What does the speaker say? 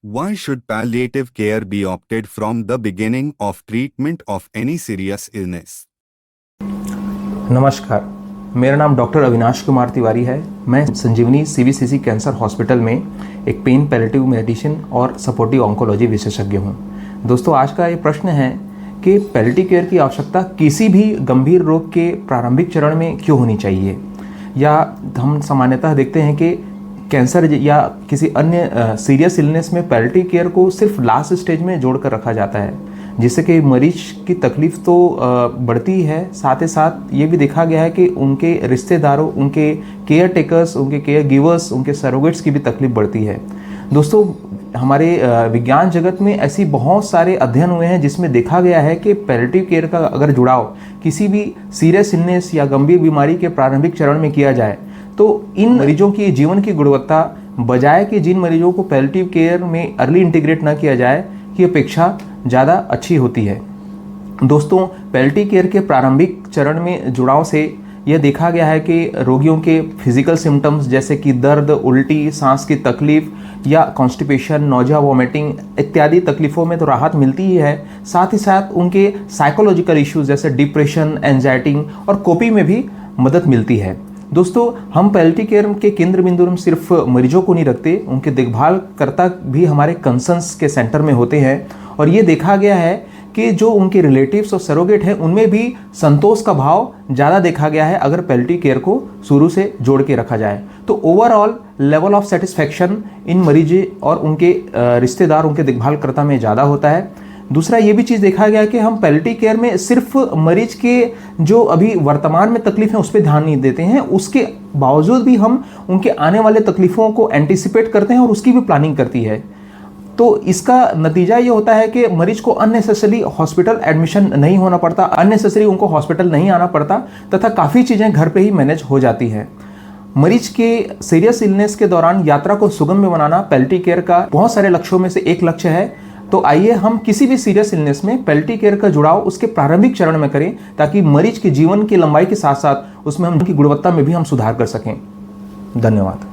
Why should palliative care be opted from the beginning of treatment of any serious illness? नमस्कार, मेरा नाम doctor Avinash Kumar Tiwari है। मैं संजीवनी सीवीसीसी cancer hospital में एक पेन पैलेटिव मेडिसिन और सपोर्टिव ऑन्कोलॉजी विशेषज्ञ हूँ। दोस्तों, आज का ये प्रश्न है कि पैलेटिव केयर की आवश्यकता किसी भी गंभीर रोग के प्रारंभिक चरण में क्यों होनी चाहिए, या हम सामान्यतः देखते हैं कि कैंसर या किसी अन्य सीरियस इलनेस में पैलेटिव केयर को सिर्फ लास्ट स्टेज में जोड़कर रखा जाता है, जिससे कि मरीज की तकलीफ़ तो बढ़ती है, साथ ही साथ ये भी देखा गया है कि उनके रिश्तेदारों, उनके केयर टेकर्स, उनके केयर गिवर्स, उनके सरोगेट्स की भी तकलीफ बढ़ती है। दोस्तों, हमारे विज्ञान जगत में ऐसी बहुत सारे अध्ययन हुए हैं जिसमें देखा गया है कि पैलेटिव केयर का अगर जुड़ाव किसी भी सीरियस इलनेस या गंभीर बीमारी के प्रारंभिक चरण में किया जाए तो इन मरीजों की जीवन की गुणवत्ता, बजाय कि जिन मरीजों को पैलेटिव केयर में अर्ली इंटीग्रेट ना किया जाए, की अपेक्षा ज़्यादा अच्छी होती है। दोस्तों, पैलेटिव केयर के प्रारंभिक चरण में जुड़ाव से यह देखा गया है कि रोगियों के फिजिकल सिम्टम्स जैसे कि दर्द, उल्टी, सांस की तकलीफ या कॉन्स्टिपेशन, नोजिया, वोमिटिंग इत्यादि तकलीफ़ों में तो राहत मिलती ही है, साथ ही साथ उनके साइकोलॉजिकल इश्यूज जैसे डिप्रेशन, एंजाइटी और कोपिंग में भी मदद मिलती है। दोस्तों, हम पैलेटिव केयर के केंद्र बिंदु में सिर्फ मरीजों को नहीं रखते, उनके देखभालकर्ता भी हमारे कंसर्न्स के सेंटर में होते हैं, और ये देखा गया है कि जो उनके रिलेटिव्स और सरोगेट हैं उनमें भी संतोष का भाव ज़्यादा देखा गया है अगर पैलेटिव केयर को शुरू से जोड़ के रखा जाए। तो ओवरऑल लेवल ऑफ सेटिस्फैक्शन इन मरीज और उनके रिश्तेदार, उनके देखभालकर्ता में ज़्यादा होता है। दूसरा ये भी चीज़ देखा गया कि हम पैलेटिव केयर में सिर्फ मरीज के जो अभी वर्तमान में तकलीफ है उस पर ध्यान नहीं देते हैं, उसके बावजूद भी हम उनके आने वाले तकलीफ़ों को एंटिसिपेट करते हैं और उसकी भी प्लानिंग करती है। तो इसका नतीजा ये होता है कि मरीज को अननेसेसरी हॉस्पिटल एडमिशन नहीं होना पड़ता, अननेसेसरी उनको हॉस्पिटल नहीं आना पड़ता, तथा काफ़ी चीज़ें घर पे ही मैनेज हो जाती है। मरीज के सीरियस इलनेस के दौरान यात्रा को सुगम बनाना पैलेटिव केयर का बहुत सारे लक्ष्यों में से एक लक्ष्य है। तो आइए हम किसी भी सीरियस इलनेस में पैलेटिव केयर का जुड़ाव उसके प्रारंभिक चरण में करें, ताकि मरीज के जीवन की लंबाई के साथ साथ उसमें हम उनकी गुणवत्ता में भी हम सुधार कर सकें। धन्यवाद।